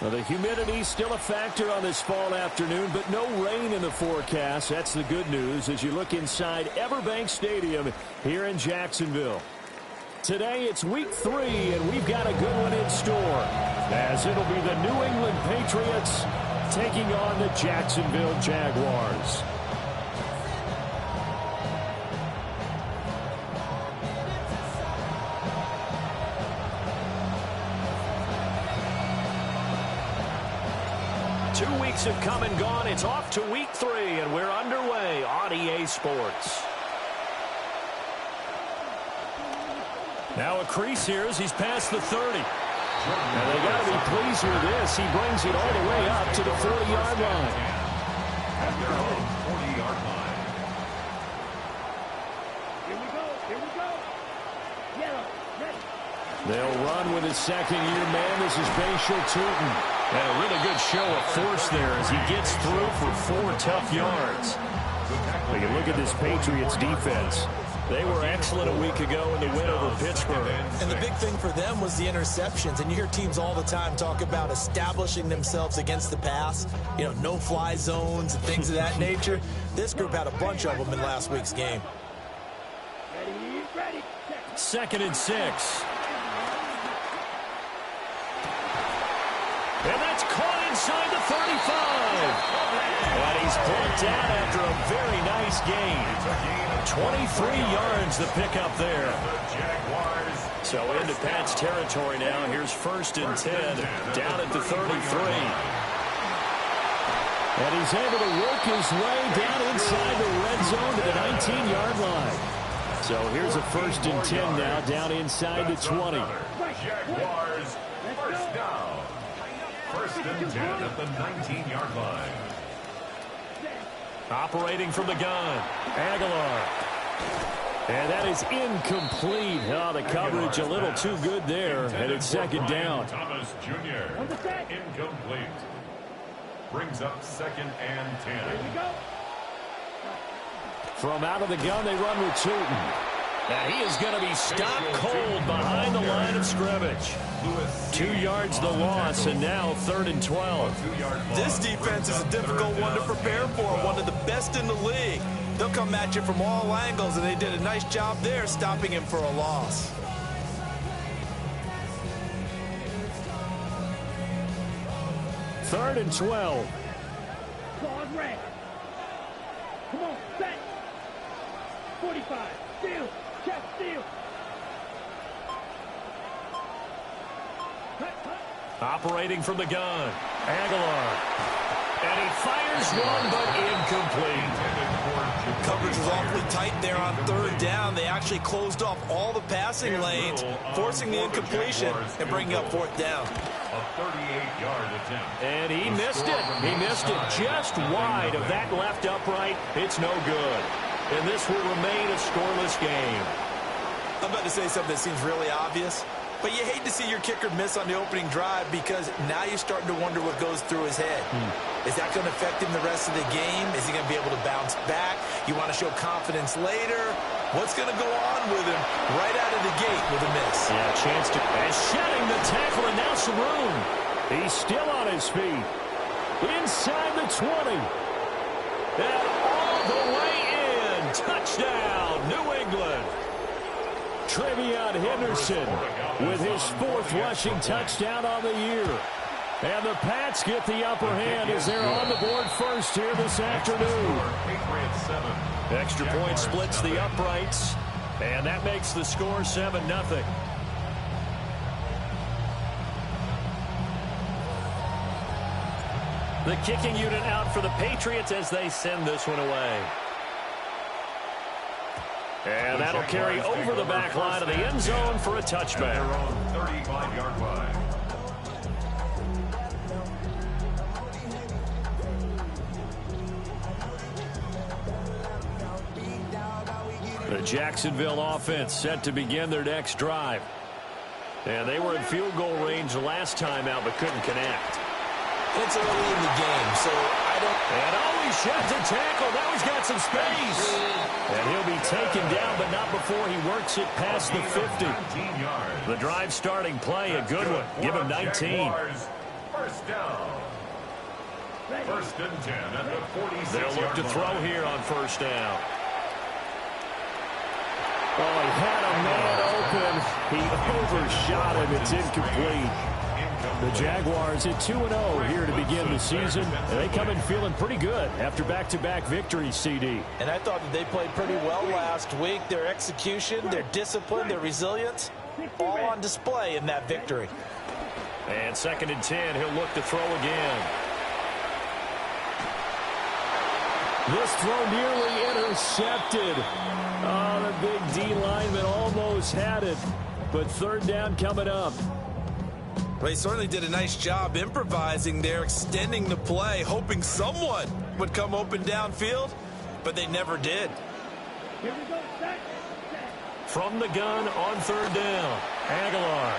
Well, the humidity still a factor on this fall afternoon, but no rain in the forecast. That's the good news as you look inside Everbank Stadium here in Jacksonville. Today it's week 3, and we've got a good one in store, as it'll be the New England Patriots taking on the Jacksonville Jaguars. Have come and gone. It's off to week 3, and we're underway on EA Sports. Now a crease here as he's past the 30. And they got to be pleased with this. He brings it all the way up to the 40-yard line. At their own 40-yard line. Here we go. Here we go. Yellow. Ready. They'll run with his second-year man. This is Bashal Tootin. And a really good show of force there as he gets through for 4 tough yards. When you look at this Patriots defense, they were excellent a week ago in the win over Pittsburgh. And the big thing for them was the interceptions. And you hear teams all the time talk about establishing themselves against the pass. You know, no-fly zones and things of that nature. This group had a bunch of them in last week's game. Ready. 2nd and 6. And that's caught inside the 35. And he's brought down after a very nice gain. 23 yards the pickup there. So into Pat's territory now. Here's 1st and 10 down at the 33. And he's able to work his way down inside the red zone to the 19-yard line. So here's a 1st and 10 now down inside the 20. Jaguars, first down. 1st and 10 at the 19-yard line. Operating from the gun, Aguilar. And that is incomplete. Oh, the coverage a little too good there. And it's 2nd down. Thomas Jr. Incomplete. Brings up 2nd and 10. Here we go. From out of the gun, they run with Tootin. And he is going to be stopped cold behind the line of scrimmage. 2 yards the loss, and now 3rd and 12. This defense is a difficult one to prepare for, one of the best in the league. They'll come at you from all angles, and they did a nice job there stopping him for a loss. Third and 12. Claws red. Come on, set. 45. Steal. Check, steal. Operating from the gun, Aguilar. And he fires one, but incomplete. Coverage was awfully tight there on 3rd down. They actually closed off all the passing lanes, forcing the incompletion and bringing up 4th down. A 38-yard attempt. And he missed it. He missed it just wide of that left upright. It's no good. And this will remain a scoreless game. I'm about to say something that seems really obvious, but you hate to see your kicker miss on the opening drive because now you're starting to wonder what goes through his head. Is that going to affect him the rest of the game? Is he going to be able to bounce back? You want to show confidence later? What's going to go on with him right out of the gate with a miss? Yeah, chance to... And shedding the tackle, and now Saroon. He's still on his feet. Inside the 20. And all the way in. Touchdown, New England. Trevion Henderson with his 4th rushing touchdown on the year. And the Pats get the upper hand as they're on the board first here this afternoon. Extra point splits the uprights, and that makes the score 7-0. The kicking unit out for the Patriots as they send this one away. And that'll carry over the back line of the end zone for a touchback. Their own 35-yard line. The Jacksonville offense set to begin their next drive. And they were in field goal range the last time out but couldn't connect. It's early in the game, so I don't... And he sheds a tackle. Now he's got some space. And he'll be taken down, but not before he works it past the 50. The drive starting play, a good one. Give him 19. First down. First and 10 at the 46-yard line. They'll look to throw here on first down. Oh, he had a man open. He overshot him. It's incomplete. The Jaguars at 2-0 here to begin the season. They come in feeling pretty good after back-to-back victories, CD. And I thought that they played pretty well last week. Their execution, their discipline, their resilience, all on display in that victory. And second and 10, he'll look to throw again. This throw nearly intercepted. Oh, the big D lineman almost had it. But third down coming up. Well, he certainly did a nice job improvising there, extending the play, hoping someone would come open downfield, but they never did. Here we go, set. From the gun on third down, Aguilar.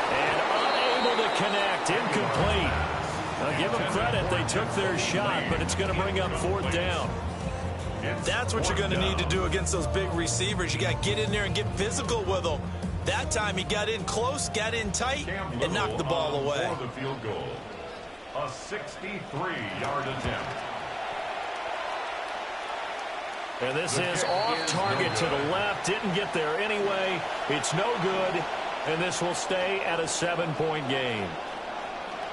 And unable to connect, incomplete. Now give them credit, they took their shot, but it's going to bring up fourth down. That's what you're going to need to do against those big receivers. You got to get in there and get physical with them. That time he got in close, got in tight, and knocked the ball away. For the field goal, a 63-yard attempt. And this is off target to the left. Didn't get there anyway. It's no good, and this will stay at a 7-point game.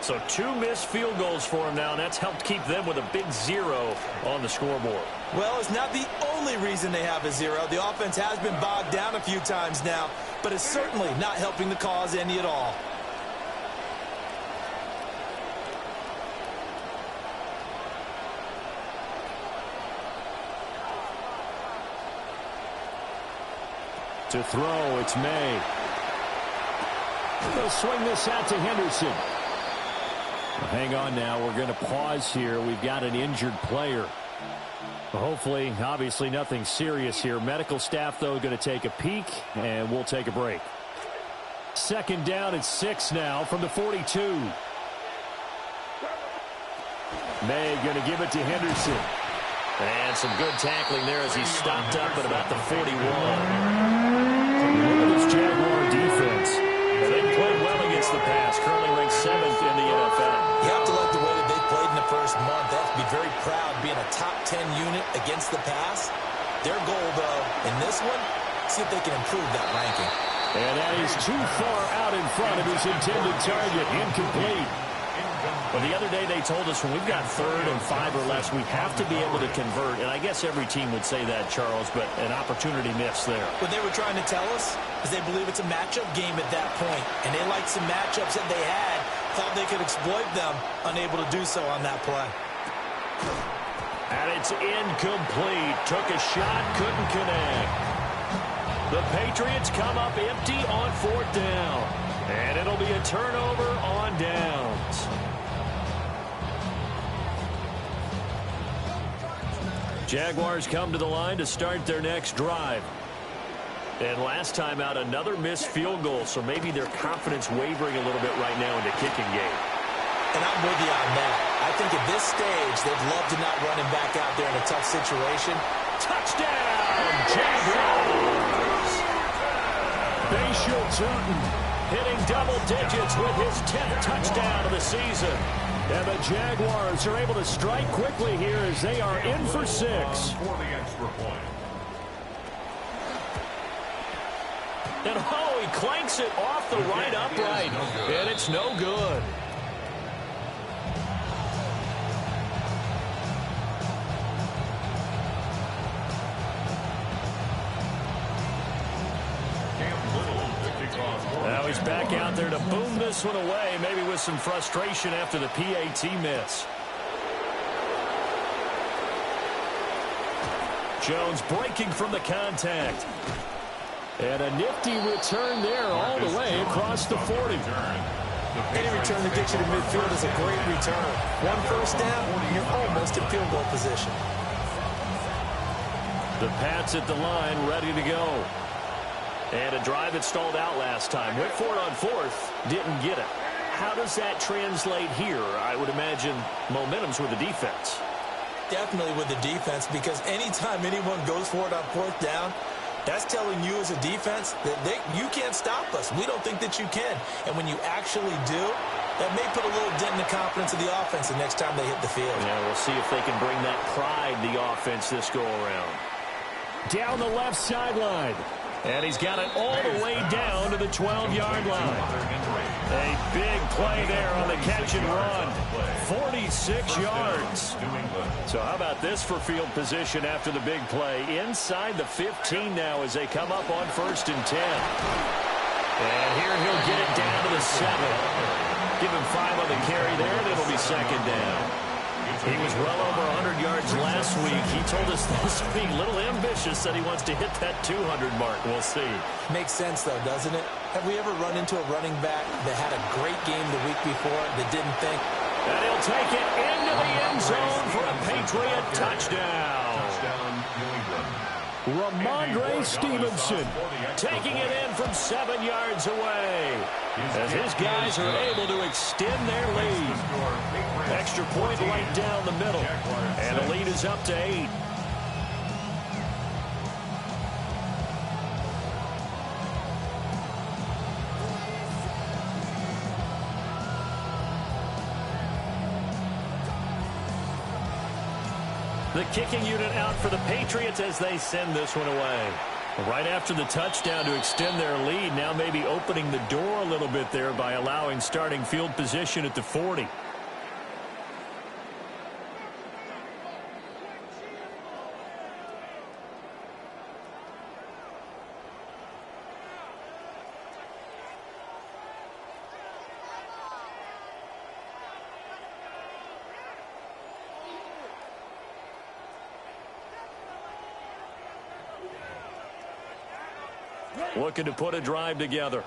So 2 missed field goals for him now, and that's helped keep them with a big 0 on the scoreboard. Well, it's not the only reason they have a 0. The offense has been bogged down a few times now, but it's certainly not helping the cause any at all. To throw, it's May. They'll swing this out to Henderson. Well, hang on now. We're going to pause here. We've got an injured player. Hopefully, obviously nothing serious here. Medical staff, though, going to take a peek, and we'll take a break. Second down at 6 now from the 42. May going to give it to Henderson. And some good tackling there as he stopped up at about the 41. Look at this Jaguar defense. They've played well against the pass, currently ranked 7th in the NFL. You have to like the way that they played in the first month. They have to be very proud being a top 10 unit against the pass. Their goal, though, in this one, see if they can improve that ranking. And that is too far out in front of his intended target. Incomplete. But the other day they told us when we've got 3rd and 5 or less, we have to be able to convert. And I guess every team would say that, Charles, but an opportunity missed there. What they were trying to tell us is they believe it's a matchup game at that point. And they liked some matchups that they had, thought they could exploit them, unable to do so on that play. And it's incomplete. Took a shot, couldn't connect. The Patriots come up empty on 4th down. And it'll be a turnover on downs. Jaguars come to the line to start their next drive. And last time out, another missed field goal, so maybe their confidence wavering a little bit right now in the kicking game. And I'm with you on that. I think at this stage, they'd love to not run him back out there in a tough situation. Touchdown, Jaguars! Bashal Turton hitting double digits with his 10th touchdown of the season. And the Jaguars are able to strike quickly here as they are in for 6. For the extra point. And oh, he clanks it off the right upright. And it's no good. Now he's back out there to boom this one away, maybe with some frustration after the PAT miss. Jones breaking from the contact. And a nifty return there all the way across the 40. Any return that gets you to midfield is a great return. 1 first down, you're almost in field goal position. The Pats at the line, ready to go. And a drive that stalled out last time. Went for it on 4th, didn't get it. How does that translate here? I would imagine momentum's with the defense. Definitely with the defense, because anytime anyone goes for it on 4th down, That's telling you as a defense that you can't stop us. We don't think that you can. And when you actually do, that may put a little dent in the confidence of the offense the next time they hit the field. Yeah, we'll see if they can bring that pride to the offense this go-around. Down the left sideline. And he's got it all the way down to the 12-yard line. A big play there on the catch and run. 46 yards. So how about this for field position after the big play? Inside the 15 now as they come up on 1st and 10. And here he'll get it down to the 7. Give him 5 on the carry there, and it'll be 2nd down. He was well over 100 yards last week. He told us this week, a little ambitious, that he wants to hit that 200 mark. We'll see. Makes sense, though, doesn't it? Have we ever run into a running back that had a great game the week before that didn't think? And he'll take it into the end zone for a Patriot touchdown. Ramondre Stevenson taking it in from 7 yards away as his guys are able to extend their lead. Extra point right down the middle, and the lead is up to 8. The kicking unit out for the Patriots as they send this one away. Right after the touchdown to extend their lead, now maybe opening the door a little bit there by allowing starting field position at the 40. Looking to put a drive together.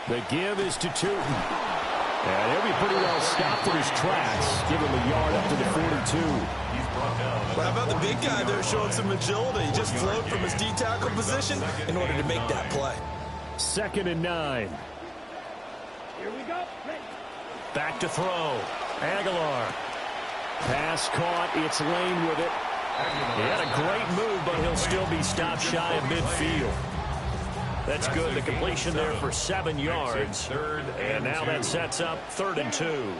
The give is to Tootin. And he'll be pretty well stopped in his tracks. Give him a yard up to the 42. But how about the big guy there showing some agility? He just flowed from his D-tackle position in order to make that play. 2nd and 9. Here we go. Back to throw. Aguilar. Pass caught. It's Lane with it. He had a great move, but he'll still be stopped shy of midfield. That's good. The completion there for 7 yards. And now that sets up 3rd and 2.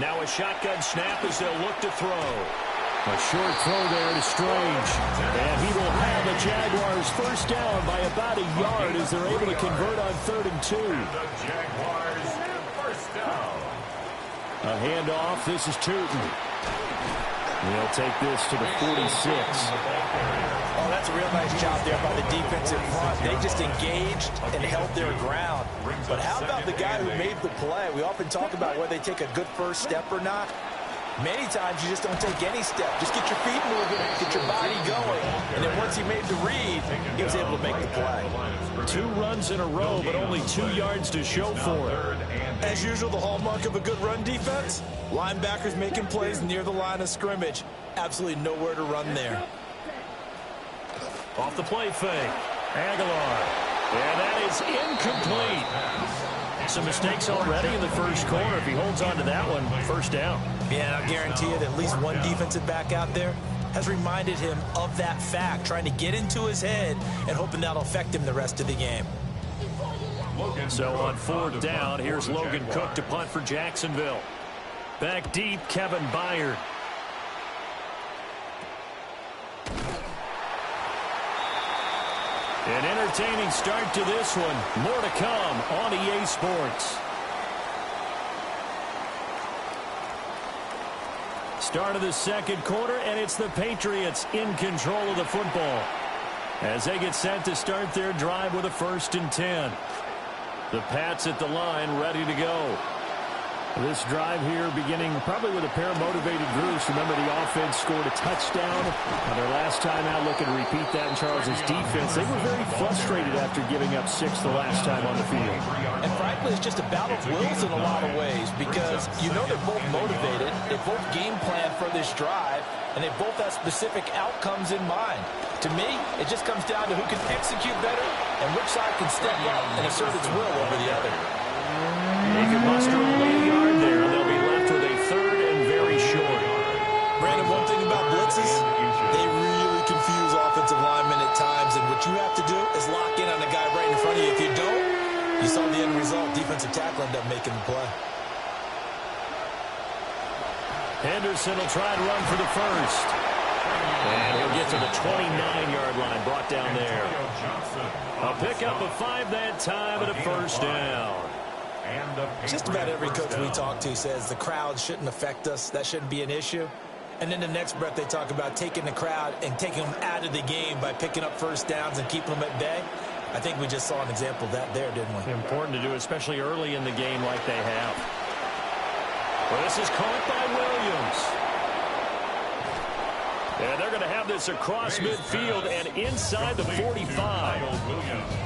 Now a shotgun snap as they'll look to throw. A short throw there to Strange. And he will have the Jaguars first down by about a yard as they're able to convert on 3rd and 2. The Jaguars first down. A handoff. This is Tootin. He'll take this to the 46. Oh, that's a real nice job there by the defensive front. They just engaged and held their ground. But how about the guy who made the play? We often talk about whether they take a good first step or not. Many times you just don't take any step. Just get your feet moving, get your body going. And then once he made the read, he was able to make the play. 2 runs in a row, but only 2 yards to show for it. As usual, the hallmark of a good run defense, linebackers making plays near the line of scrimmage. Absolutely nowhere to run there. Off the play fake. Aguilar. And that is incomplete. Some mistakes already in the first quarter. If he holds on to that one, first down. Yeah, I'll guarantee you that at least one defensive back out there has reminded him of that fact, trying to get into his head and hoping that'll affect him the rest of the game. So on 4th down, here's Logan Cook to punt for Jacksonville. Back deep, Kevin Byard. An entertaining start to this one. More to come on EA Sports. Start of the 2nd quarter, and it's the Patriots in control of the football as they get set to start their drive with a 1st and 10. The Pats at the line, ready to go. This drive here beginning probably with a pair of motivated groups. Remember, the offense scored a touchdown on their last time out, looking to repeat that in Charles's defense. They were very frustrated after giving up 6 the last time on the field. And frankly, it's just a battle of wills in a lot of ways because you know they're both motivated. They both game plan for this drive, and they both have specific outcomes in mind. To me, it just comes down to who can execute better and which side can step up and assert its will over the other. They can muster only a yard there, and they'll be left with a 3rd and very short. offensive lineman at times, and what you have to do is lock in on the guy right in front of you. If you don't, you saw the end result. Defensive tackle ended up making the play. Henderson will try and run for the first. And he'll get to the 29-yard line, brought down there. A pickup of 5 that time and a first down. Just about every coach we talk to says the crowd shouldn't affect us. That shouldn't be an issue. And then the next breath they talk about taking the crowd and taking them out of the game by picking up first downs and keeping them at bay. I think we just saw an example of that there, didn't we? Important to do, especially early in the game like they have. Well, this is caught by Williams. And they're going to have this across midfield and inside the 45.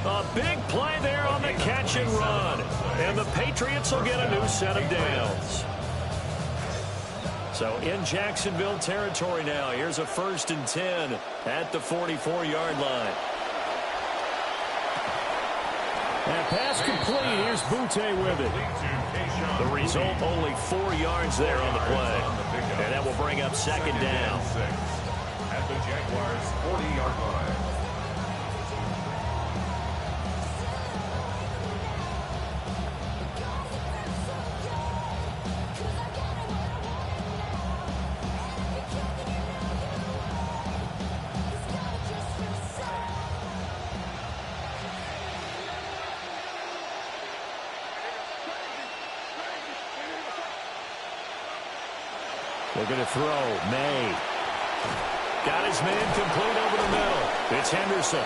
A big play there on the catch and run. And the Patriots will get a new set of downs. So in Jacksonville territory now. Here's a 1st and 10 at the 44-yard line. And pass complete. Here's Butte with it. The result, only 4 yards there on the play. And that will bring up 2nd down. At the Jaguars' 40-yard line. They're going to throw. May. Got his man complete over the middle. It's Henderson.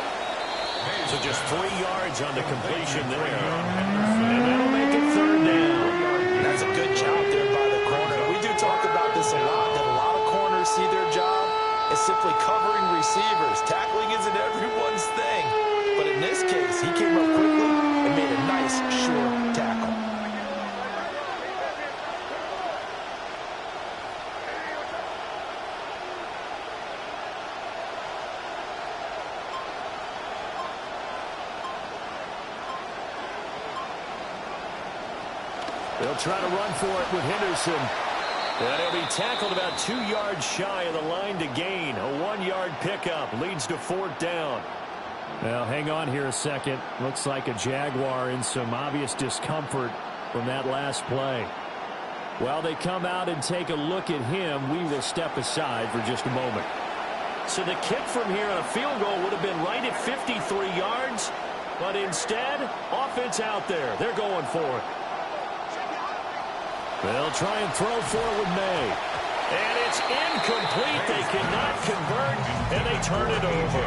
So just 3 yards on the completion there. And that'll make it 3rd down. That's a good job there by the corner. We do talk about this a lot, that a lot of corners see their job as simply covering receivers. Tackling isn't everyone's thing. But in this case, he came up quickly and made a nice, short tackle. They'll try to run for it with Henderson. And he'll be tackled about 2 yards shy of the line to gain. A 1-yard pickup leads to 4th down. Well, hang on here a second. Looks like a Jaguar in some obvious discomfort from that last play. While they come out and take a look at him, we will step aside for just a moment. So the kick from here on a field goal would have been right at 53 yards. But instead, offense out there. They're going for it. They'll try and throw for it with May. And it's incomplete. They cannot convert, and they turn it over.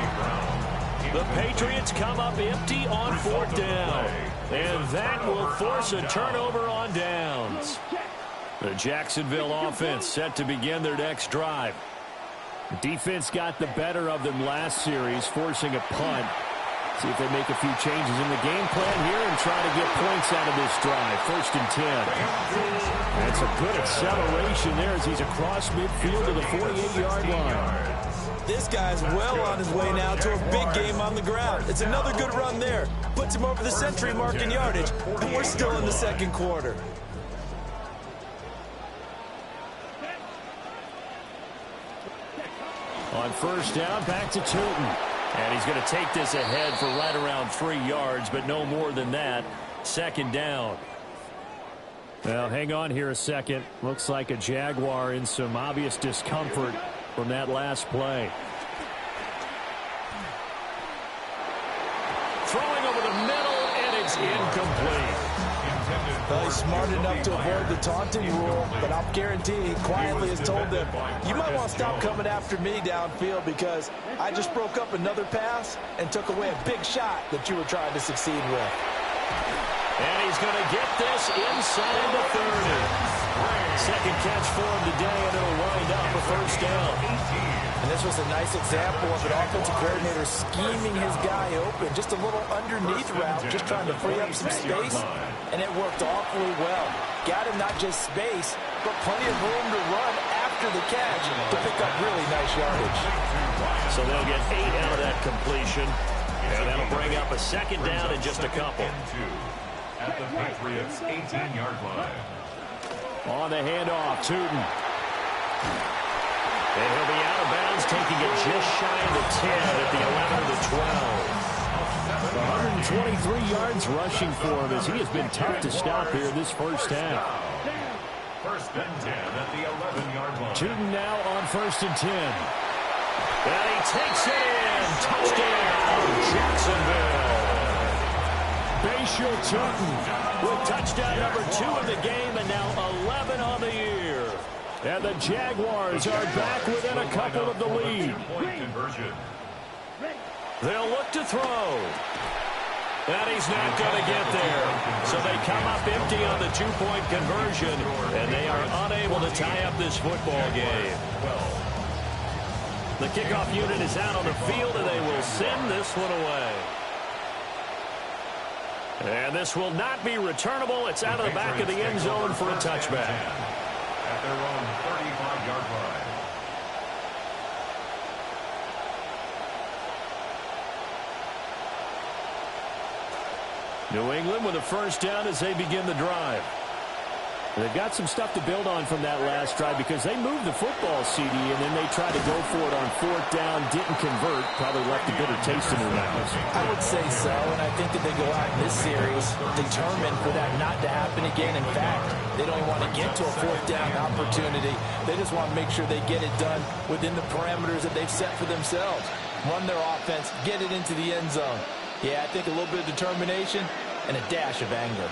The Patriots come up empty on 4th down. And that will force a turnover on downs. The Jacksonville offense set to begin their next drive. Defense got the better of them last series, forcing a punt. See if they make a few changes in the game plan here and try to get points out of this drive. 1st and 10. That's a good acceleration there as he's across midfield to the 48-yard line. This guy's well on his way now to a big game on the ground. It's another good run there. Puts him over the century mark in yardage, and we're still in the 2nd quarter. On 1st down, back to Tootin. And he's going to take this ahead for right around 3 yards, but no more than that. 2nd down. Well, hang on here a second. Looks like a Jaguar in some obvious discomfort from that last play. Throwing over the middle, and it's incomplete. Well, he's smart enough to avoid the taunting rule, but I'll guarantee he quietly has told them, you might want to stop coming after me downfield because I just broke up another pass and took away a big shot that you were trying to succeed with. And he's going to get this inside the 30. 2nd catch for him today, and it'll wind up a 1st down. And this was a nice example of an offensive coordinator scheming his guy open. Just a little underneath route, just trying to free up some space, and it worked awfully well. Got him not just space, but plenty of room to run after the catch to pick up really nice yardage. So they'll get 8 out of that completion, and that'll bring up a 2nd down in just a couple. At the Patriots' 18-yard line. On the handoff, Tootin. And he'll be out of bounds, taking it just shy of the 10 at the 11 of the 12. 123 yards rushing for him as he has been tough to stop here this first half. First and 10 at the 11-yard line. Tootin now on first and 10. And he takes it in. Touchdown, Jacksonville. Bashal Tootin with touchdown number 2 of the game and now 11 on the year. And the Jaguars are back within a couple of the lead. They'll look to throw. And he's not going to get there. So they come up empty on the 2-point conversion, and they are unable to tie up this football game. The kickoff unit is out on the field, and they will send this one away. And this will not be returnable. It's out of the back of the end zone for a touchback. At their own 35-yard line. New England with a first down as they begin the drive. They've got some stuff to build on from that last drive because they moved the football, CD, and then they tried to go for it on 4th down, didn't convert, probably left a bitter taste in their mouths. I would say so, and I think that they go out in this series determined for that not to happen again. In fact, they don't even want to get to a 4th down opportunity. They just want to make sure they get it done within the parameters that they've set for themselves. Run their offense, get it into the end zone. Yeah, I think a little bit of determination and a dash of anger.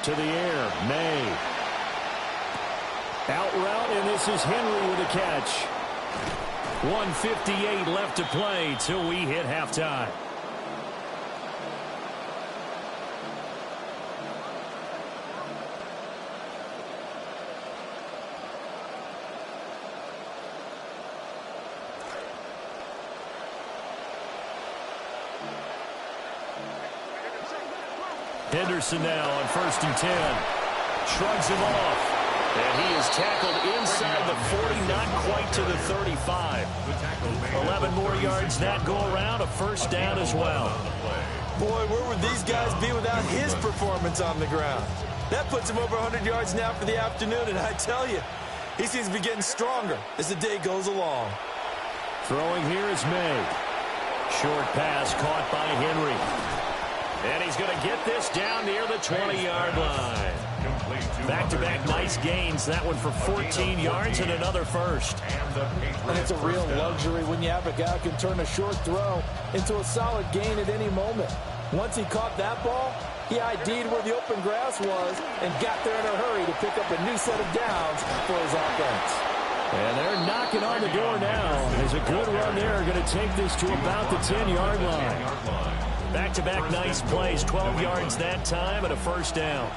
To the air, May. Out route, and this is Henry with a catch. 1:58 left to play till we hit halftime. Henderson now on first and 10. Shrugs him off. And he is tackled inside the 40, not quite to the 35. 11 more yards that go around, a first down as well. Boy, where would these guys be without his performance on the ground? That puts him over 100 yards now for the afternoon, and I tell you, he seems to be getting stronger as the day goes along. Throwing here is May. Short pass caught by Henry. And he's going to get this down near the 20-yard line. Back-to-back nice gains. That one for 14 yards and another first. And it's a real luxury when you have a guy who can turn a short throw into a solid gain at any moment. Once he caught that ball, he ID'd where the open grass was and got there in a hurry to pick up a new set of downs for his offense. And they're knocking on the door now. There's a good run there. Going to take this to about the 10-yard line. Back-to-back nice plays, 12 yards that time and a first down.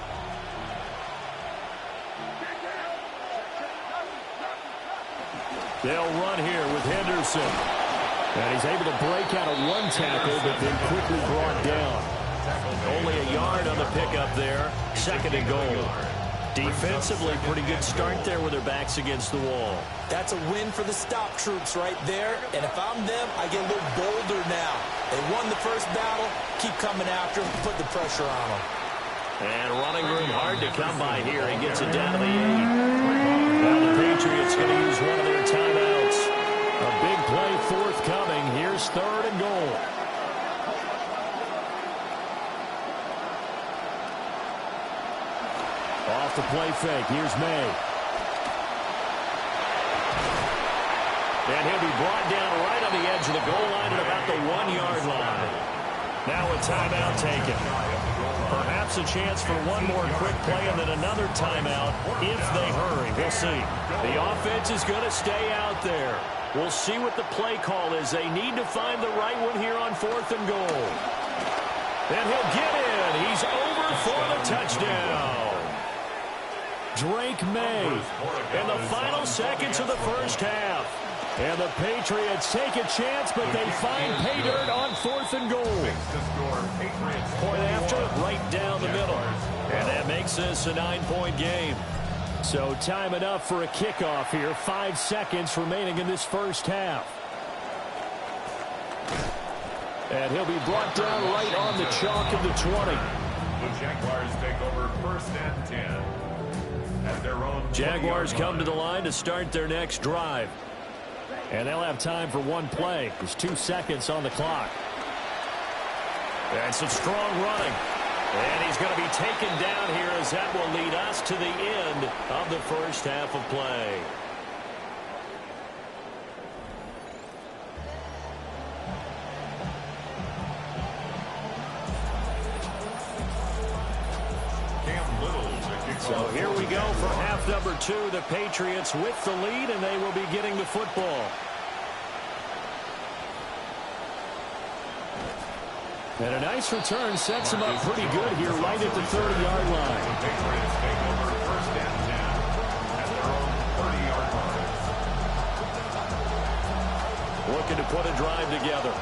They'll run here with Henderson. And he's able to break out of one tackle, but then quickly brought down. Only a yard on the pickup there. Second and goal. Defensively, pretty good start there with their backs against the wall. That's a win for the stop troops right there. And if I'm them, I get a little bolder now. They won the first battle. Keep coming after them. Put the pressure on them. And running room hard to come by here. He gets it down to the 8. Now the Patriots going to use one of their timeouts. A big play forthcoming. Here's 3rd and goal. Off the play fake. Here's May. And he'll be brought down right on the edge of the goal line at about the 1-yard line. Now a timeout taken. Perhaps a chance for one more quick play and then another timeout if they hurry. We'll see. The offense is going to stay out there. We'll see what the play call is. They need to find the right one here on 4th and goal. And he'll get in. He's over for the touchdown. Drake May in the final seconds of the first half. And the Patriots take a chance, but they find pay dirt on 4th and goal. Point after, right down the middle. And that makes this a 9-point game. So time enough for a kickoff here. 5 seconds remaining in this first half. And he'll be brought down right on the chalk of the 20. The Jaguars take over 1st and 10. at their own Jaguars come to the line to start their next drive. And they'll have time for one play. There's 2 seconds on the clock. And some strong running. And he's going to be taken down here as that will lead us to the end of the first half of play. So here we go for half number 2. The Patriots with the lead, and they will be getting the football. And a nice return sets him up pretty good here right at the 30-yard line. The Patriots take over first and 10 at their own 30-yard line. Looking to put a drive together.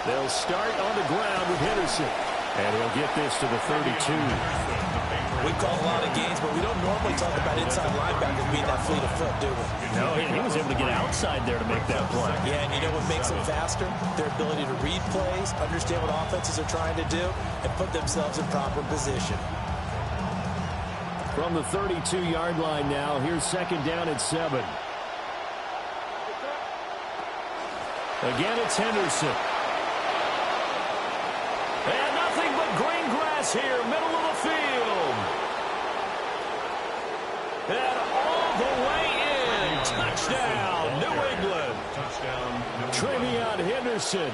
They'll start on the ground with Henderson. And he'll get this to the 32. We call a lot of games, but we don't normally talk about inside linebackers being that fleet of foot, do we? No, he was able to get outside there to make that play. Yeah, and you know what makes them faster? Their ability to read plays, understand what offenses are trying to do, and put themselves in proper position. From the 32-yard line now, here's second down at 7. Again, it's Henderson. And nothing but green grass here, middle of the field. And all the way in. Touchdown, New England. Touchdown, New Travion Henderson,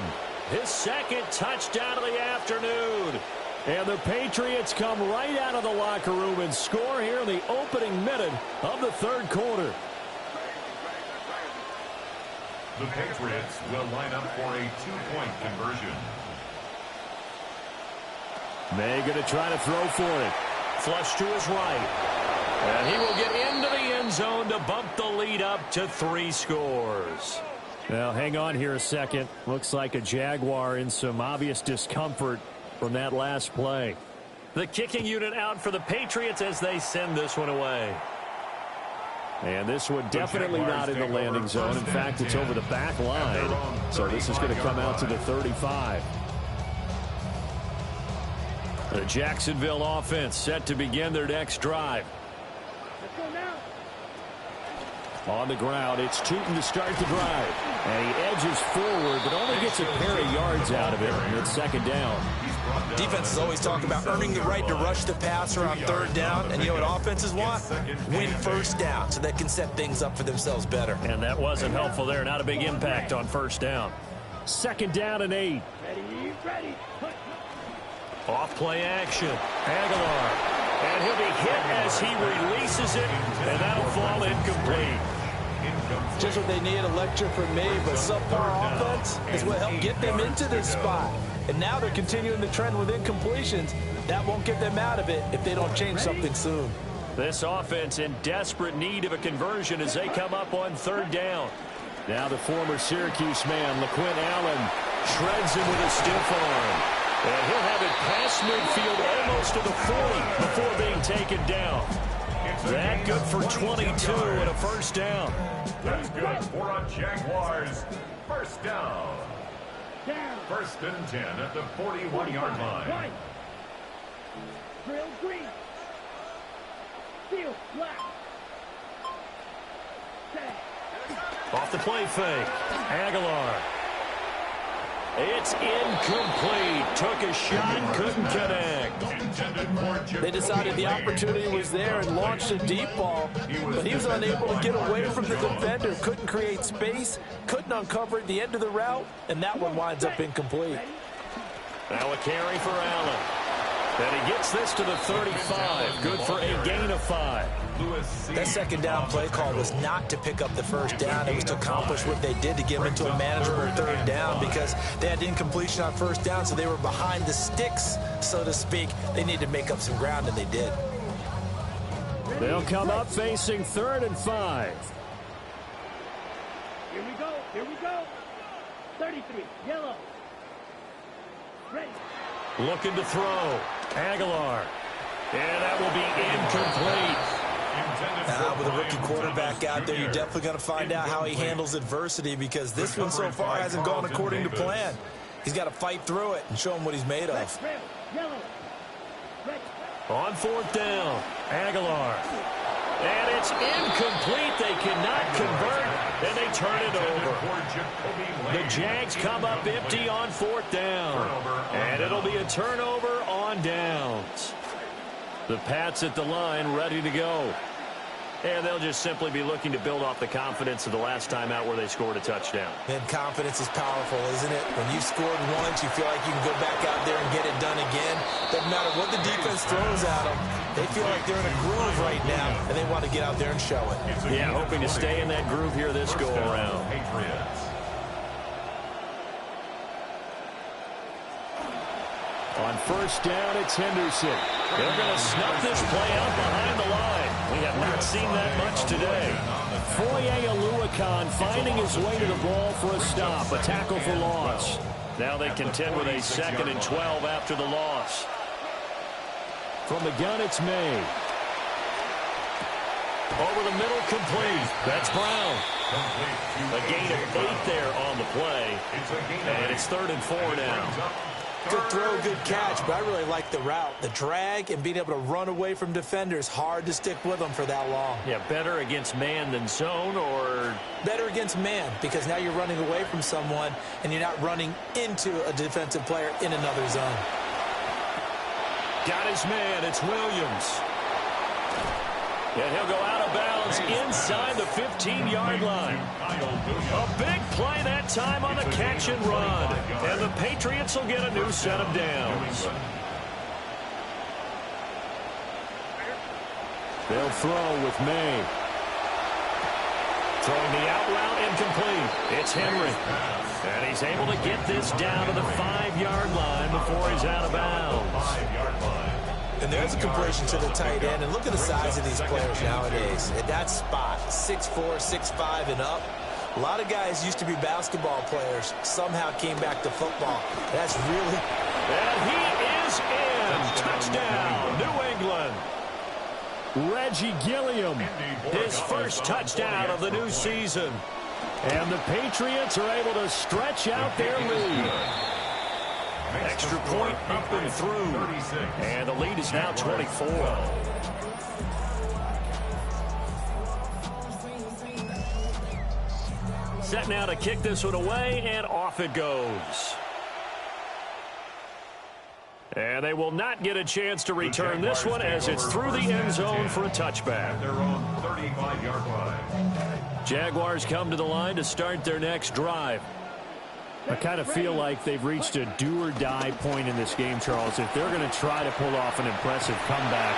his second touchdown of the afternoon. And the Patriots come right out of the locker room and score here in the opening minute of the third quarter. The Patriots will line up for a 2-point conversion. May going to try to throw for it. Flush to his right. And he will get into the end zone to bump the lead up to 3 scores. Now, hang on here a second. Looks like a Jaguar in some obvious discomfort from that last play. The kicking unit out for the Patriots as they send this one away. And this one definitely not in the landing zone. In fact, it's over the back line. So this is going to come out to the 35. The Jacksonville offense set to begin their next drive. Let's go now. On the ground, it's Tootin to start the drive. And he edges forward, but only gets a pair of yards out of it. And it's second down. Defenses always talk about earning the right to rush the passer on third down. And you know what offenses want? Win first down so they can set things up for themselves better. And that wasn't helpful there. Not a big impact on first down. Second down and 8. Ready. Off play action. Aguilar. And he'll be hit as he releases it. And that'll fall incomplete. Just what they need, a lecture from me, but subpar offense is what helped get them into this spot. And now they're continuing the trend with incompletions. That won't get them out of it if they don't change something soon. This offense in desperate need of a conversion as they come up on third down. Now the former Syracuse man, LaQuint Allen, shreds him with a stiff arm. And he'll have it past midfield almost to the 40 before being taken down. That good for 22 and a first down. That's good for a Jaguars first down. First and 10 at the 41-yard line. Drill green. Field black. Off the play fake. Aguilar. It's incomplete. Took a shot, couldn't connect. They decided the opportunity was there and launched a deep ball, but he was unable to get away from the defender. Couldn't create space, couldn't uncover at the end of the route, and that one winds up incomplete. Now a carry for Allen. And he gets this to the 35. Good for a gain of 5. That second down play call was not to pick up the first down. It was to accomplish what they did to get them into a manageable third down because they had incompletion on first down, so they were behind the sticks, so to speak. They needed to make up some ground, and they did. They'll come up facing 3rd and 5. Here we go. 33, yellow. Ready. Looking to throw. Aguilar. And that will be incomplete. With a rookie quarterback out there, you're definitely going to find out how he handles adversity because this one so far hasn't gone according to plan. He's got to fight through it and show him what he's made of. Yellow. Red. On 4th down, Aguilar. And it's incomplete. They cannot convert, and they turn it over. The Jags come up empty on 4th down. And it'll be a turnover on downs. The Pats at the line ready to go. And they'll just simply be looking to build off the confidence of the last time out where they scored a touchdown. And confidence is powerful, isn't it? When you've scored once, you feel like you can go back out there and get it done again. Doesn't matter what the defense throws at them. They feel like they're in a groove right now, and they want to get out there and show it. Yeah, hoping to stay in that groove here this go-around. On 1st down, it's Henderson. They're going to snuff this play out behind the line. We have not seen that much today. Foye Oluokun finding his way to the ball for a stop, a tackle for loss. Now they contend with a 2nd and 12 after the loss. From the gun, it's May. Over the middle, complete. That's Brown. A gain of 8 there on the play. And it's 3rd and 4 now. Good throw, good catch, but I really like the route. The drag and being able to run away from defenders. Hard to stick with them for that long. Yeah, better against man than zone, or? Better against man, because now you're running away from someone and you're not running into a defensive player in another zone. Got his man. It's Williams. And he'll go out of bounds inside the 15-yard line. A big play that time on the catch and run. And the Patriots will get a new set of downs. They'll throw with May. Throwing the out route incomplete. It's Henry. And he's able to get this down to the 5-yard line before he's out of bounds. And there's a completion to the tight end. And look at the size of these players nowadays. At that spot, 6'4", 6'5", and up. A lot of guys used to be basketball players. Somehow came back to football. That's really... And he is in. Touchdown, New England. Reggie Gilliam, his first touchdown of the new season. And the Patriots are able to stretch out their lead. Extra point up and through. And the lead is now 24. Set now to kick this one away, and off it goes. And they will not get a chance to return this one as it's through the end zone for a touchback. Their own 35-yard line. Jaguars come to the line to start their next drive. I kind of feel like they've reached a do-or-die point in this game, Charles. If they're going to try to pull off an impressive comeback,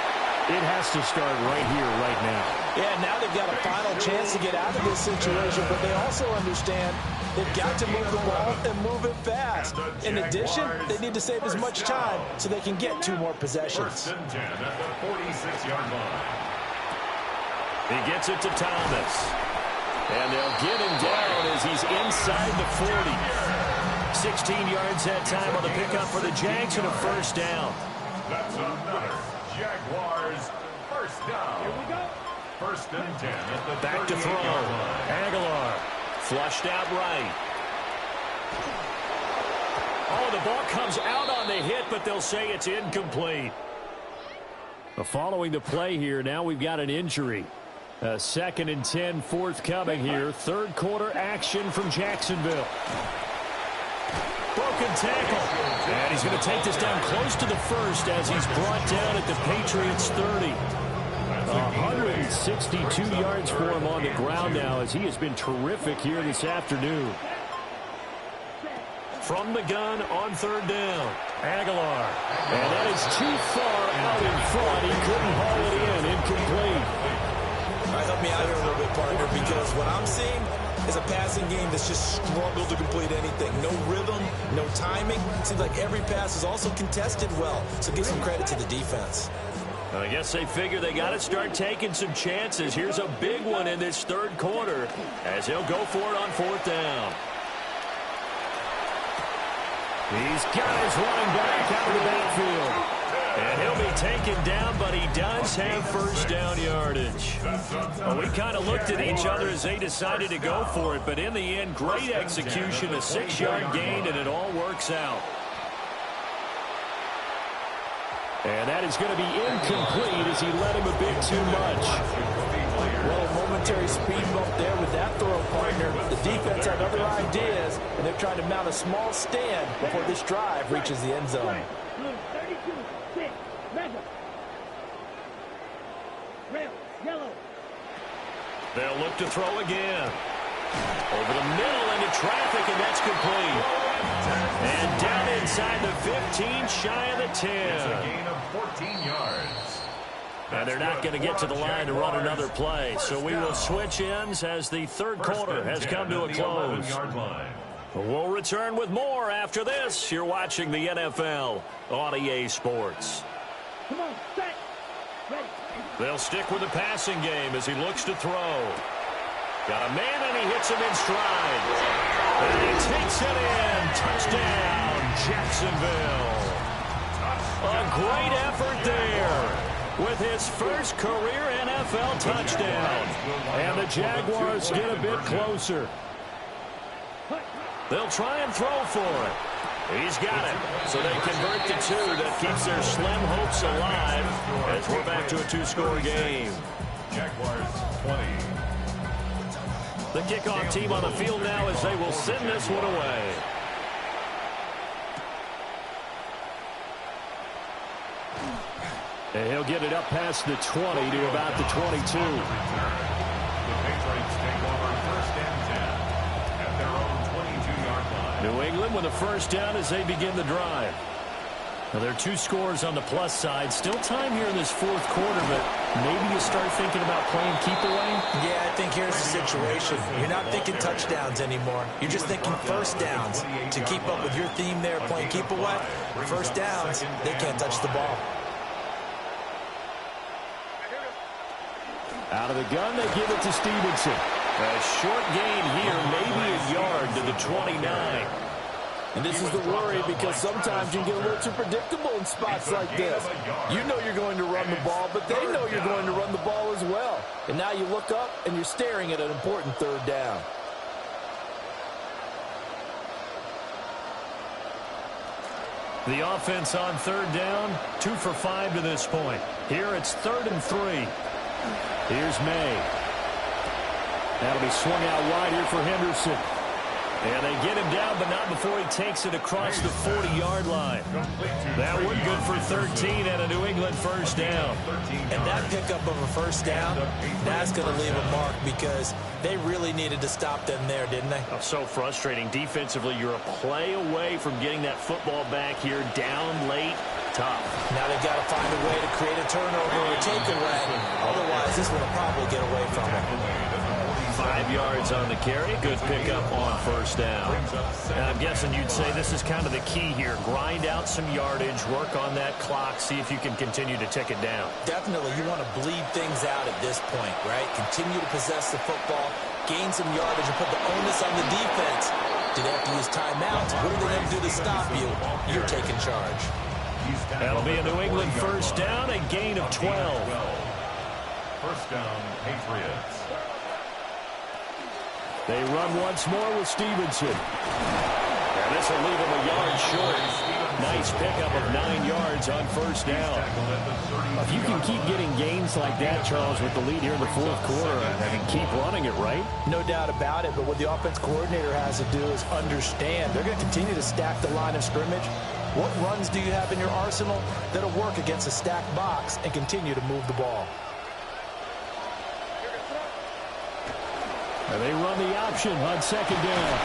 it has to start right here, right now. Yeah, now they've got a final chance to get out of this situation, but they also understand they've got to move the ball and move it fast. In addition, they need to save as much time so they can get 2 more possessions. 1st and 10 at the 46-yard line. He gets it to Thomas. And they'll get him down as he's inside the 40. 16 yards that time on the pickup for the Jags and a 1st down. That's another Jaguars 1st down. Here we go. 1st and 10 at the Back to throw. 38-yard line. Aguilar flushed out right. Oh, the ball comes out on the hit, but they'll say it's incomplete. Following the play here, now we've got an injury. 2nd and 10 forthcoming here. 3rd quarter action from Jacksonville. Broken tackle. And he's going to take this down close to the 1st as he's brought down at the Patriots 30. 162 yards for him on the ground now as he has been terrific here this afternoon. From the gun on 3rd down. Aguilar. And that is too far out in front. He couldn't haul it in. Incomplete. All right, help me out here a little bit, partner, because what I'm seeing is a passing game that's just struggled to complete anything. No rhythm, no timing. Seems like every pass is also contested well, so give some credit to the defense. Well, I guess they figure they got to start taking some chances. Here's a big one in this 3rd quarter as he'll go for it on 4th down. He's got his running back out of the backfield. And he'll be taken down, but he does have first down yardage. Well, we kind of looked at each other as they decided to go for it, but in the end, great execution, a 6-yard gain, and it all works out. And that is going to be incomplete as he led him a bit too much. Well, a momentary speed bump there with that throw, partner. The defense had other ideas, and they're trying to mount a small stand before this drive reaches the end zone. 32-6, Mega. Red, yellow. They'll look to throw again. Over the middle into traffic, and that's complete. And down inside the 15, shy of the 10. It's a gain of 14 yards. And they're not going to get to the line to run another play. So we will switch ends as the third quarter has come to a close. We'll return with more after this. You're watching the NFL on EA Sports. Come on, set. Ready. They'll stick with the passing game as he looks to throw. Got a man, and he hits him in stride. And he takes it in. Touchdown, Jacksonville. A great effort there with his first career NFL touchdown. And the Jaguars get a bit closer. They'll try and throw for it. He's got it. So they convert to 2. That keeps their slim hopes alive as we're back to a 2-score game. Jaguars 20. The kickoff team on the field now as they will send this one away. And he'll get it up past the 20 to about the 22. The Patriots take over first and 10 at their own 22-yard line. New England with a first down as they begin the drive. Now, there are 2 scores on the plus side. Still time here in this fourth quarter, but maybe you start thinking about playing keep away? Yeah, I think here's the situation. You're not thinking touchdowns anymore. You're just thinking first downs. To keep up with your theme there, playing keep away, first downs, they can't touch the ball. Out of the gun, they give it to Stevenson. A short gain here, maybe a yard to the 29. And this is the worry because sometimes you get a little too predictable in spots like this. You know you're going to run the ball, but they know you're going to run the ball as well. And now you look up and you're staring at an important third down. The offense on third down, 2 for 5 to this point. Here it's 3rd and 3. Here's May. That'll be swung out wide here for Henderson. And they get him down, but not before he takes it across the 40-yard line. That one good for 13 and a New England first down. And that pickup of a first down, that's going to leave a mark because they really needed to stop them there, didn't they? Oh, so frustrating. Defensively, you're a play away from getting that football back here down late. Tough. Now they've got to find a way to create a turnover or a takeaway. Otherwise, this one will probably get away from them. 5 yards on the carry. Good pickup on first down. And I'm guessing you'd say this is kind of the key here. Grind out some yardage, work on that clock, see if you can continue to tick it down. Definitely. You want to bleed things out at this point, right? Continue to possess the football, gain some yardage, and put the onus on the defense. Do they have to use timeouts? What are they going to do to stop you? You're taking charge. That'll be a New England first down, a gain of 12. First down, Patriots. They run once more with Stevenson. And this will leave him a yard short. Nice pickup of 9 yards on first down. If you can keep getting gains like that, Charles, with the lead here in the fourth quarter, I mean, keep running it, right? No doubt about it, but what the offense coordinator has to do is understand. They're going to continue to stack the line of scrimmage. What runs do you have in your arsenal that'll work against a stacked box and continue to move the ball? And they run the option on second down.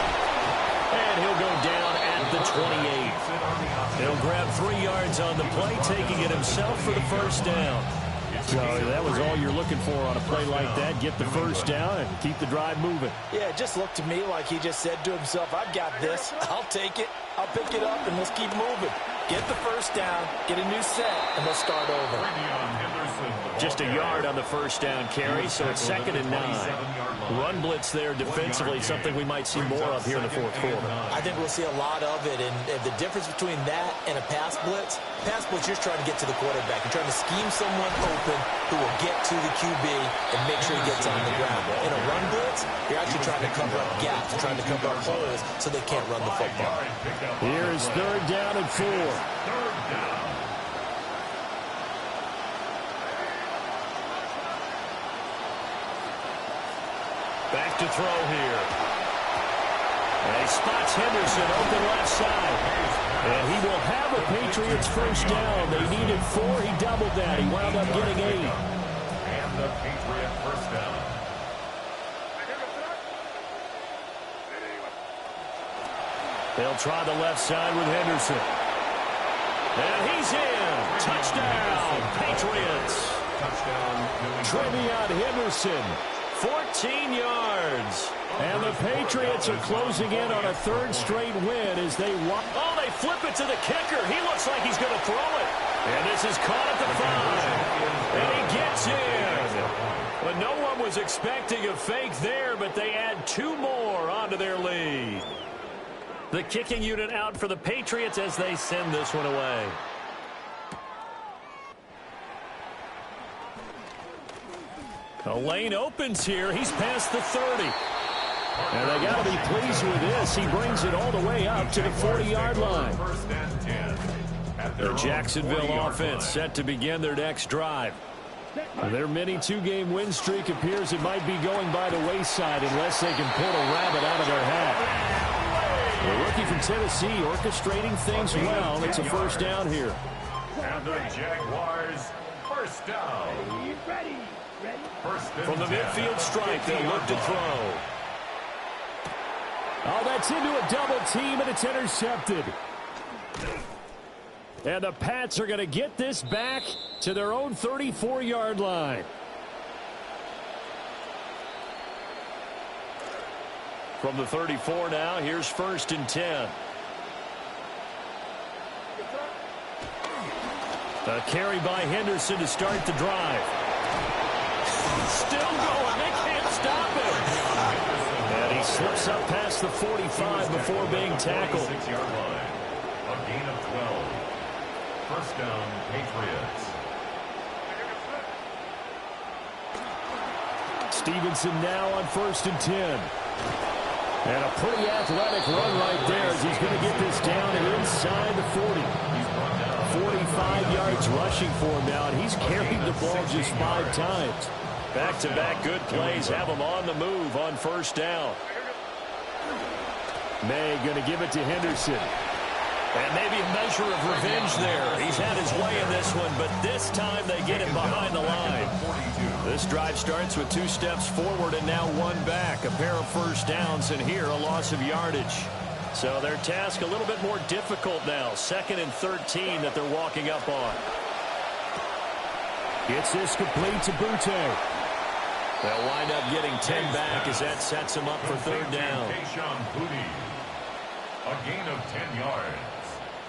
And he'll go down at the 28. He'll grab 3 yards on the play, taking it himself for the first down. So that was all you're looking for on a play like that. Get the first down and keep the drive moving. Yeah, it just looked to me like he just said to himself, I've got this. I'll take it. I'll pick it up, and let's keep moving. Get the first down, get a new set, and let's start over. Just a yard on the first down carry, so it's 2nd and 9. Run blitz there defensively, something we might see more of here in the fourth quarter. I think we'll see a lot of it, and the difference between that and a pass blitz, you're trying to get to the quarterback. You're trying to scheme someone open who will get to the QB and make sure he gets on the ground. In a run blitz, you're actually trying to cover up gaps. You're trying to cover up holes so they can't run the football. Here is 3rd down and 4. Back to throw here. And he spots Henderson open left side. And he will have a Patriots first down. They needed 4. He doubled that. He wound up getting 8. And the Patriot first down. They'll try the left side with Henderson. And he's in. Touchdown, Patriots. Touchdown. Trevion Henderson, 14 yards. And the Patriots are closing in on a 3rd straight win as they walk. Oh, they flip it to the kicker. He looks like he's going to throw it. And this is caught at the 5. And he gets in. But no one was expecting a fake there, but they add 2 more onto their lead. The kicking unit out for the Patriots as they send this one away. The lane opens here. He's past the 30. And they got to be pleased with this. He brings it all the way up to the 40-yard line. The Jacksonville offense set to begin their next drive. Their mini 2-game win streak appears it might be going by the wayside unless they can pull a rabbit out of their hat. The rookie from Tennessee orchestrating things well. It's a first down here. And the Jaguars first down. Ready. From the midfield stripe, they'll look to throw. Oh, that's into a double team, and it's intercepted. And the Pats are going to get this back to their own 34-yard line. From the 34 now, here's 1st and 10. A carry by Henderson to start the drive. Still going. They can't stop him. And he slips up past the 45 before being tackled. 6-yard line. A gain of 12. First down, Patriots. Stevenson now on 1st and 10. And a pretty athletic run right there as he's going to get this down and inside the 40. 45 yards rushing for him now, and he's carried the ball just 5 times. Back-to-back good plays have him on the move on 1st down. May going to give it to Henderson. And maybe a measure of revenge there. He's had his way in this one, but this time they get him behind the line. This drive starts with 2 steps forward and now 1 back. A pair of first downs, and here a loss of yardage. So their task a little bit more difficult now. 2nd and 13 that they're walking up on. Gets this complete to Butte. They'll wind up getting 10 back as that sets them up for 3rd down. A gain of 10 yards.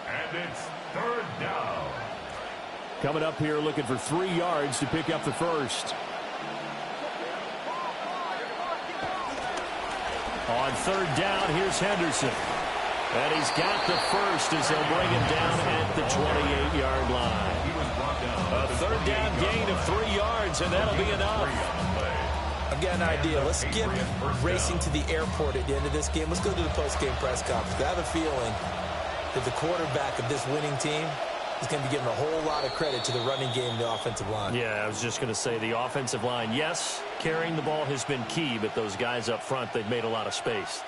And it's 3rd down. Coming up here looking for 3 yards to pick up the first. On 3rd down, here's Henderson. And he's got the first as they'll bring him down at the 28-yard line. A 3rd down gain of 3 yards, and that'll be enough. I've got an idea. Let's skip racing to the airport at the end of this game. Let's go to the post-game press conference. I have a feeling that the quarterback of this winning team is going to be giving a whole lot of credit to the running game and the offensive line. Yeah, I was just going to say the offensive line, yes, carrying the ball has been key, but those guys up front, they've made a lot of space.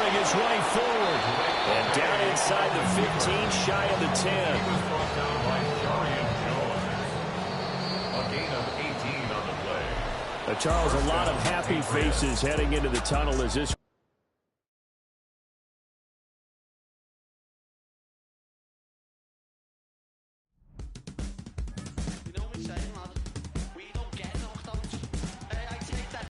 His way forward. And down inside the 15, shy of the 10. He was brought down by Jarian Jones. A gain of 18 on the play. Charles, a lot of happy faces heading into the tunnel as this